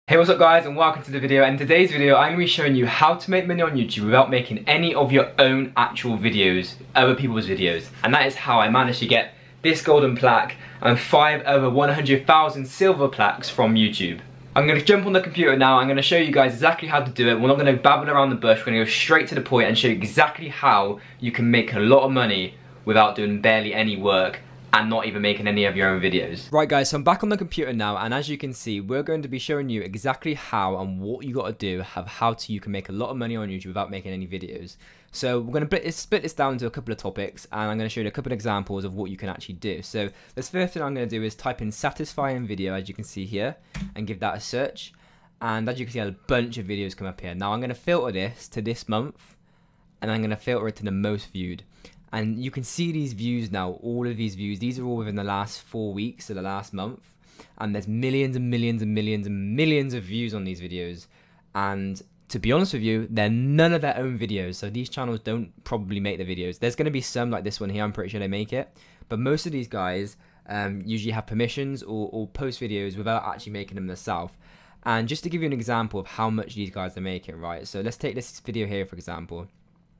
Hey, what's up guys, and welcome to the video. In today's video I'm going to be showing you how to make money on YouTube without making any of your own actual videos, other people's videos. And that is how I managed to get this golden plaque and 5 over 100,000 silver plaques from YouTube. I'm going to jump on the computer now. I'm going to show you guys exactly how to do it. We're not going to babble around the bush. We're going to go straight to the point and show you exactly how you can make a lot of money without doing barely any work and not even making any of your own videos. Right guys, so I'm back on the computer now, and as you can see, we're going to be showing you exactly how and what you got to do, you can make a lot of money on YouTube without making any videos. So we're going to split this down into a couple of topics, and I'm going to show you a couple of examples of what you can actually do. So the first thing I'm going to do is type in satisfying video, as you can see here, and give that a search. And as you can see, a bunch of videos come up here. Now I'm going to filter this to this month, and I'm going to filter it to the most viewed. And you can see these views now, all of these views, these are all within the last 4 weeks, so the last month. And there's millions and millions and millions and millions of views on these videos. And to be honest with you, they're none of their own videos. So these channels don't probably make the videos. There's going to be some like this one here, I'm pretty sure they make it. But most of these guys usually have permissions or post videos without actually making them themselves. And just to give you an example of how much these guys are making, right? So let's take this video here, for example.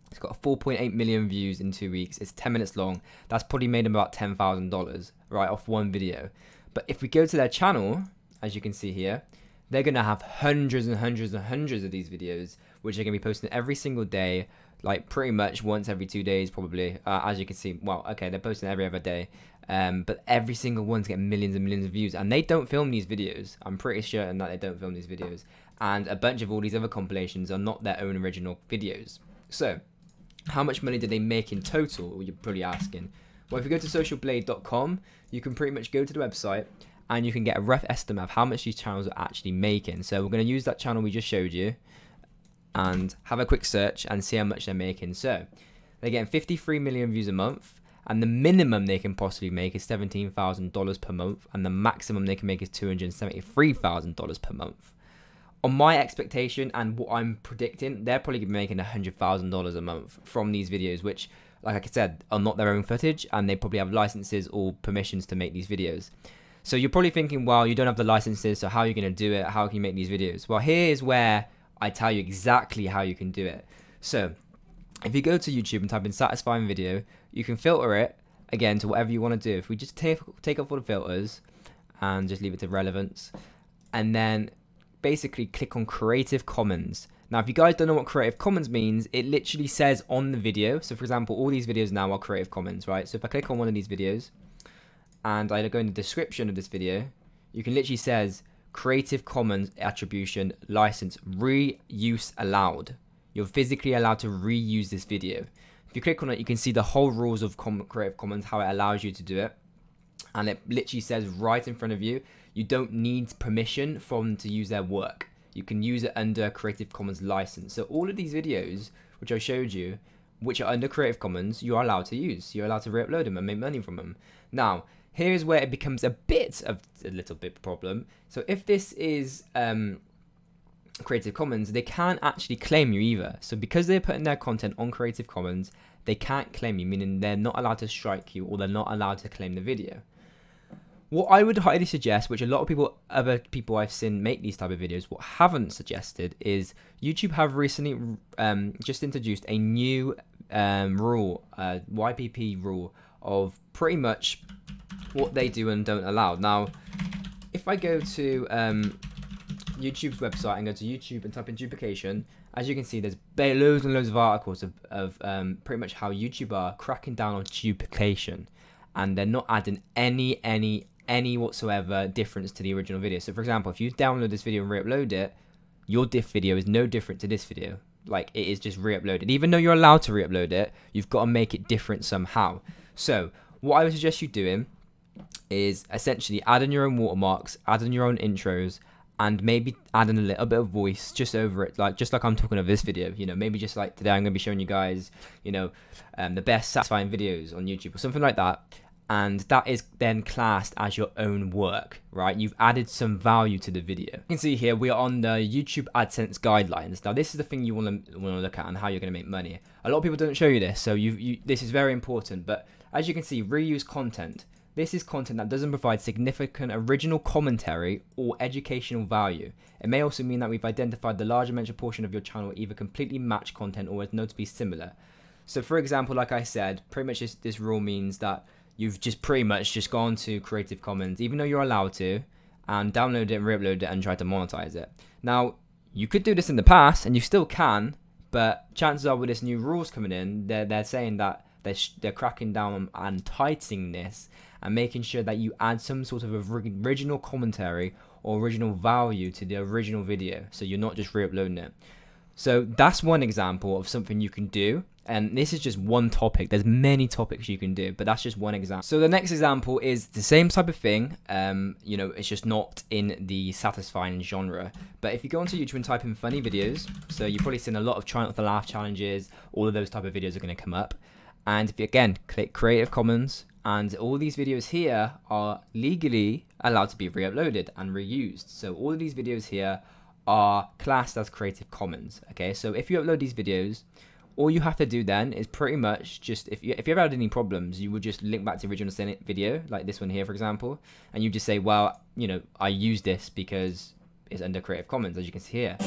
It's got 4.8 million views in 2 weeks. It's 10 minutes long. That's probably made them about $10,000, right, off one video. But if we go to their channel, as you can see here, they're going to have hundreds and hundreds and hundreds of these videos, which they're going to be posting every single day, like pretty much once every 2 days, probably. As you can see, well, okay, they're posting every other day. But every single one's getting millions and millions of views. And they don't film these videos. I'm pretty certain that they don't film these videos. And a bunch of all these other compilations are not their own original videos. So how much money did they make in total, you're probably asking? Well, if you go to socialblade.com, you can pretty much go to the website and you can get a rough estimate of how much these channels are actually making. So we're going to use that channel we just showed you and have a quick search and see how much they're making. So they're getting 53 million views a month, and the minimum they can possibly make is $17,000 per month, and the maximum they can make is $273,000 per month. On my expectation and what I'm predicting, they're probably going to be making $100,000 a month from these videos, which, like I said, are not their own footage, and they probably have licenses or permissions to make these videos. So you're probably thinking, well, you don't have the licenses, so how are you going to do it? How can you make these videos? Well, here's where I tell you exactly how you can do it. So if you go to YouTube and type in satisfying video, you can filter it, again, to whatever you want to do. If we just take off all the filters and just leave it to relevance, and then basically click on Creative Commons. Now, if you guys don't know what Creative Commons means, it literally says on the video. So for example, all these videos now are Creative Commons, right? So if I click on one of these videos and I go in the description of this video, you can literally says Creative Commons attribution license reuse allowed. You're physically allowed to reuse this video. If you click on it, you can see the whole rules of Creative Commons, how it allows you to do it. And it literally says right in front of you, you don't need permission from them to use their work. You can use it under Creative Commons license. So all of these videos, which I showed you, which are under Creative Commons, you are allowed to use. You're allowed to re-upload them and make money from them. Now, here's where it becomes a little bit problem. So if this is Creative Commons, they can't actually claim you either. So because they're putting their content on Creative Commons, they can't claim you, meaning they're not allowed to strike you, or they're not allowed to claim the video. What I would highly suggest, which a lot of other people I've seen make these type of videos, what haven't suggested is YouTube have recently just introduced a new rule, YPP rule, of pretty much what they do and don't allow. Now, if I go to YouTube's website and go to YouTube and type in duplication, as you can see, there's loads and loads of articles of pretty much how YouTube are cracking down on duplication, and they're not adding any whatsoever difference to the original video. So for example, if you download this video and re-upload it, your diff video is no different to this video. Like, it is just re-uploaded. Even though you're allowed to re-upload it, you've got to make it different somehow. So what I would suggest you doing is essentially add in your own watermarks, add in your own intros, and maybe add in a little bit of voice just over it, just like I'm talking of this video. You know, maybe just like today I'm going to be showing you guys, you know, the best satisfying videos on YouTube or something like that. And that is then classed as your own work, right? You've added some value to the video. You can see here we are on the YouTube AdSense guidelines. Now this is the thing you want to look at and how you're going to make money. A lot of people don't show you this, so this is very important. But as you can see, reuse content. This is content that doesn't provide significant original commentary or educational value. It may also mean that we've identified the larger mentioned portion of your channel either completely match content or is notably similar. So for example, like I said, pretty much this rule means that you've just pretty much just gone to Creative Commons, even though you're allowed to, and download it and re-upload it and try to monetize it. Now, you could do this in the past, and you still can, but chances are with this new rules coming in, they're saying that they're cracking down and tightening this and making sure that you add some sort of original commentary or original value to the original video, so you're not just re-uploading it. So that's one example of something you can do, and this is just one topic. There's many topics you can do, but that's just one example. So the next example is the same type of thing, you know, it's just not in the satisfying genre. But if you go onto YouTube and type in funny videos, so you've probably seen a lot of try not to laugh challenges, all of those type of videos are going to come up. And if you again click Creative Commons, and all these videos here are legally allowed to be re-uploaded and reused. So all of these videos here are classed as Creative Commons. Okay, so if you upload these videos, all you have to do then is pretty much just, if you ever had any problems, you would just link back to the original video, like this one here, for example, and you just say, well, you know, I use this because it's under Creative Commons, as you can see here.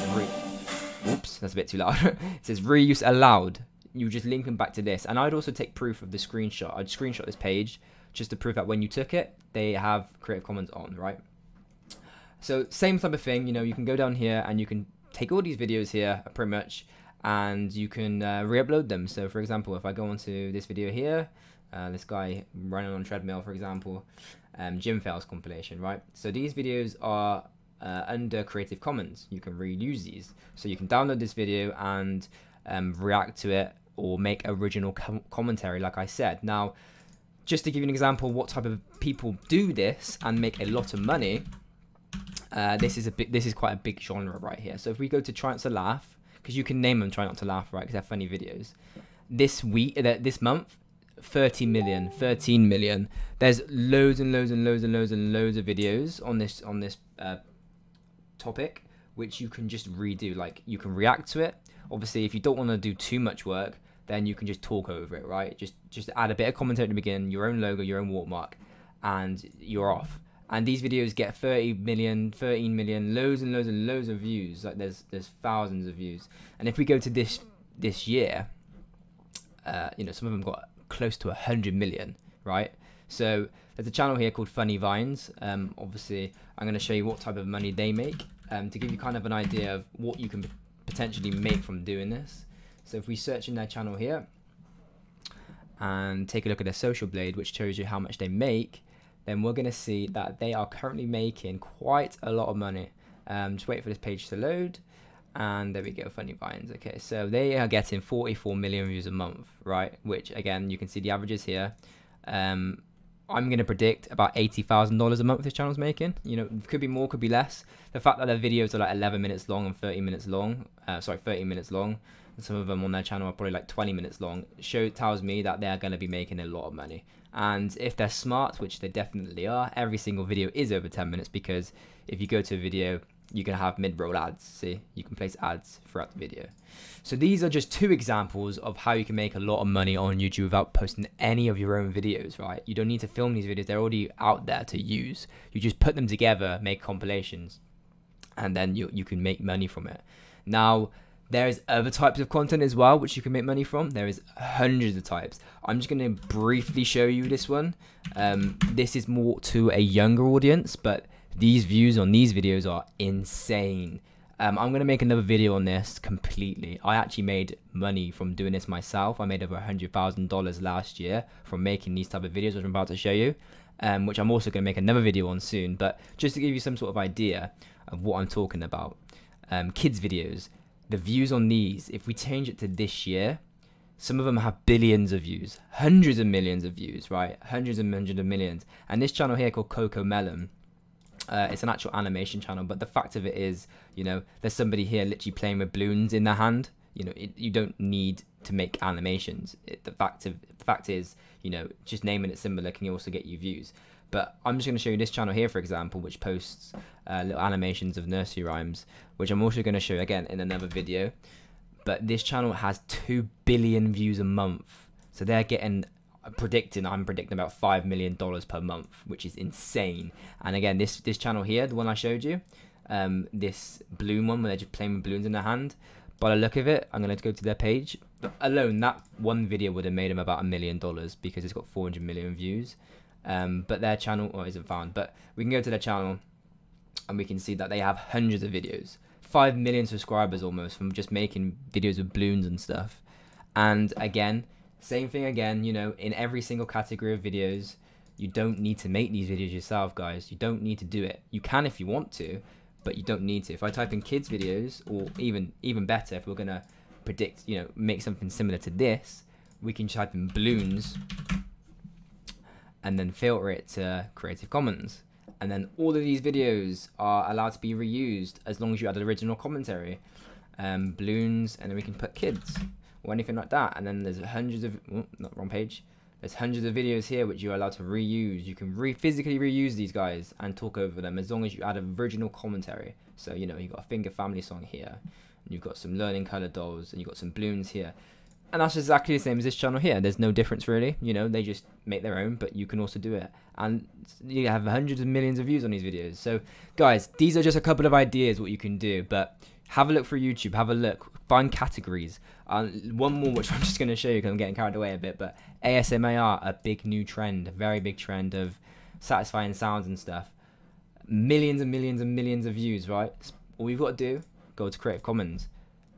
Oops, that's a bit too loud. It says reuse allowed. You just link them back to this, and I'd also take proof of the screenshot. I'd screenshot this page just to prove that when you took it, they have Creative Commons on, right? So same type of thing, you know, you can go down here and you can take all these videos here pretty much, and you can re-upload them. So for example, if I go onto this video here, this guy running on treadmill, for example, gym fails compilation, right? So these videos are under Creative Commons. You can reuse these, so you can download this video and react to it or make original commentary, like I said. Now, just to give you an example what type of people do this and make a lot of money, this is quite a big genre right here. So if we go to Try Not to Laugh, because you can name them Try Not to Laugh, right, because they're funny videos. This month, 13 million. There's loads and loads and loads and loads and loads of videos on this topic, which you can just redo. Like, you can react to it. Obviously, if you don't want to do too much work, then you can just talk over it, right? Just add a bit of commentary at the beginning, your own logo, your own watermark, and you're off. And these videos get 30 million, 13 million, loads and loads and loads of views. Like there's thousands of views. And if we go to this year, you know, some of them got close to 100 million, right? So there's a channel here called Funny Vines. Obviously, I'm going to show you what type of money they make to give you kind of an idea of what you can potentially make from doing this. So if we search in their channel here and take a look at their social blade, which shows you how much they make, then we're going to see that they are currently making quite a lot of money. Just wait for this page to load, and there we go, Funny Vines. Okay, so they are getting 44 million views a month, right? Which again, you can see the averages here. I'm going to predict about $80,000 a month this channel's making. You know, could be more, could be less. The fact that their videos are like 11 minutes long and 30 minutes long, 30 minutes long, and some of them on their channel are probably like 20 minutes long, tells me that they're going to be making a lot of money. And if they're smart, which they definitely are, every single video is over 10 minutes, because if you go to a video, you can have mid-roll ads. See, you can place ads throughout the video. So these are just two examples of how you can make a lot of money on YouTube without posting any of your own videos, right? You don't need to film these videos. They're already out there to use. You just put them together, make compilations, and then you can make money from it. Now, there's other types of content as well, which you can make money from. There is hundreds of types. I'm just going to briefly show you this one. This is more to a younger audience, but these views on these videos are insane. I'm going to make another video on this completely. I actually made money from doing this myself. I made over $100,000 last year from making these type of videos, which I'm about to show you, which I'm also going to make another video on soon. But just to give you some sort of idea of what I'm talking about, kids videos, the views on these, if we change it to this year, some of them have billions of views, hundreds of millions of views, right? Hundreds of millions. And this channel here called Coco Melon, it's an actual animation channel, but the fact of it is, you know, there's somebody here literally playing with balloons in their hand. You know, you don't need to make animations. The fact is, you know, just naming it similar can also get you views. But I'm just going to show you this channel here, for example, which posts little animations of nursery rhymes, which I'm also going to show you again in another video. But this channel has 2 billion views a month. So they're getting I'm predicting about $5 million per month, which is insane. And again, this channel here, the one I showed you, this balloon one where they're just playing with balloons in their hand, by the look of it, I'm going to go to their page. Alone, that one video would have made them about $1 million because it's got 400 million views. But their channel isn't found. But we can go to their channel and we can see that they have hundreds of videos. 5 million subscribers almost from just making videos with balloons and stuff. And again, same thing again, you know, in every single category of videos, you don't need to make these videos yourself, guys. You don't need to do it. You can if you want to, but you don't need to. If I type in kids videos, or even better, if we're gonna predict, you know, make something similar to this, we can type in balloons and then filter it to Creative Commons. And then all of these videos are allowed to be reused as long as you add an original commentary. Balloons, and then we can put kids or anything like that. And then there's hundreds of, not wrong page. There's hundreds of videos here which you're allowed to reuse. You can physically reuse these guys and talk over them as long as you add an original commentary. So, you know, you've got a Finger Family song here, and you've got some Learning Color Dolls, and you've got some balloons here. And that's exactly the same as this channel here. There's no difference really. You know, they just make their own, but you can also do it. And you have hundreds of millions of views on these videos. So, guys, these are just a couple of ideas what you can do, but have a look through YouTube, have a look, find categories. One more, which I'm just going to show you because I'm getting carried away a bit, but ASMR, a big new trend, a very big trend of satisfying sounds and stuff. Millions and millions and millions of views, right? All you've got to do, go to Creative Commons,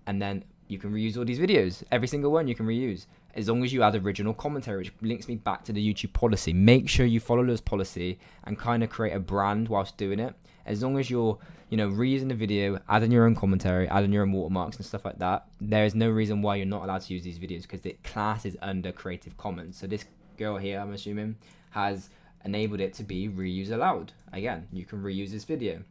and then you can reuse all these videos. Every single one you can reuse, as long as you add original commentary, which links me back to the YouTube policy. Make sure you follow this policy and kind of create a brand whilst doing it. As long as you're, you know, reusing the video, adding your own commentary, adding your own watermarks and stuff like that, there is no reason why you're not allowed to use these videos because the class is under Creative Commons. So this girl here, I'm assuming, has enabled it to be reuse allowed. Again, you can reuse this video.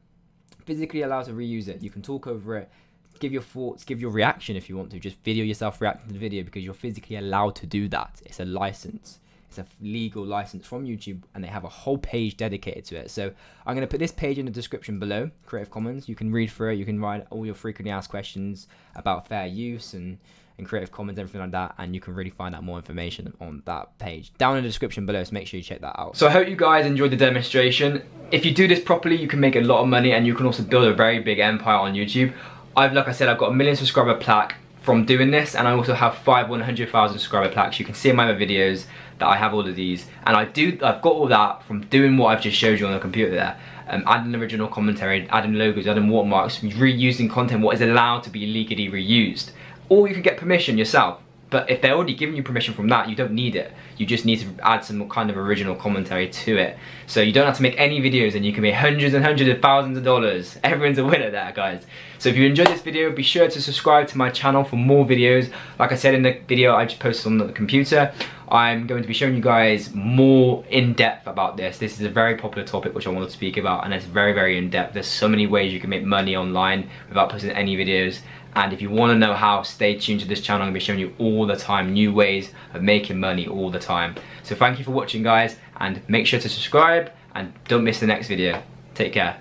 Physically allowed to reuse it. You can talk over it, give your thoughts, give your reaction if you want to. Just video yourself reacting to the video because you're physically allowed to do that. It's a license. It's a legal license from YouTube, and they have a whole page dedicated to it. So I'm going to put this page in the description below, Creative Commons. You can read through it. You can write all your frequently asked questions about fair use and Creative Commons, everything like that, and you can really find out more information on that page down in the description below, so make sure you check that out. So I hope you guys enjoyed the demonstration. If you do this properly, you can make a lot of money and you can also build a very big empire on YouTube. Like I said, I've got a 1 million subscriber plaque from doing this, and I also have 100,000 subscriber plaques. You can see in my other videos that I have all of these, and I've got all that from doing what I've just showed you on the computer there. Adding original commentary, adding logos, adding watermarks, reusing content what is allowed to be legally reused. Or you can get permission yourself. But if they're already giving you permission from that, you don't need it. You just need to add some kind of original commentary to it. So you don't have to make any videos and you can make hundreds and hundreds of thousands of dollars. Everyone's a winner there, guys. So if you enjoyed this video, be sure to subscribe to my channel for more videos. Like I said in the video I just posted on the computer, I'm going to be showing you guys more in depth about this. This is a very popular topic which I want to speak about, and it's very, very in depth. There's so many ways you can make money online without posting any videos. And if you want to know how, stay tuned to this channel. I'm going to be showing you all the time new ways of making money all the time. So thank you for watching, guys, and make sure to subscribe and don't miss the next video. Take care.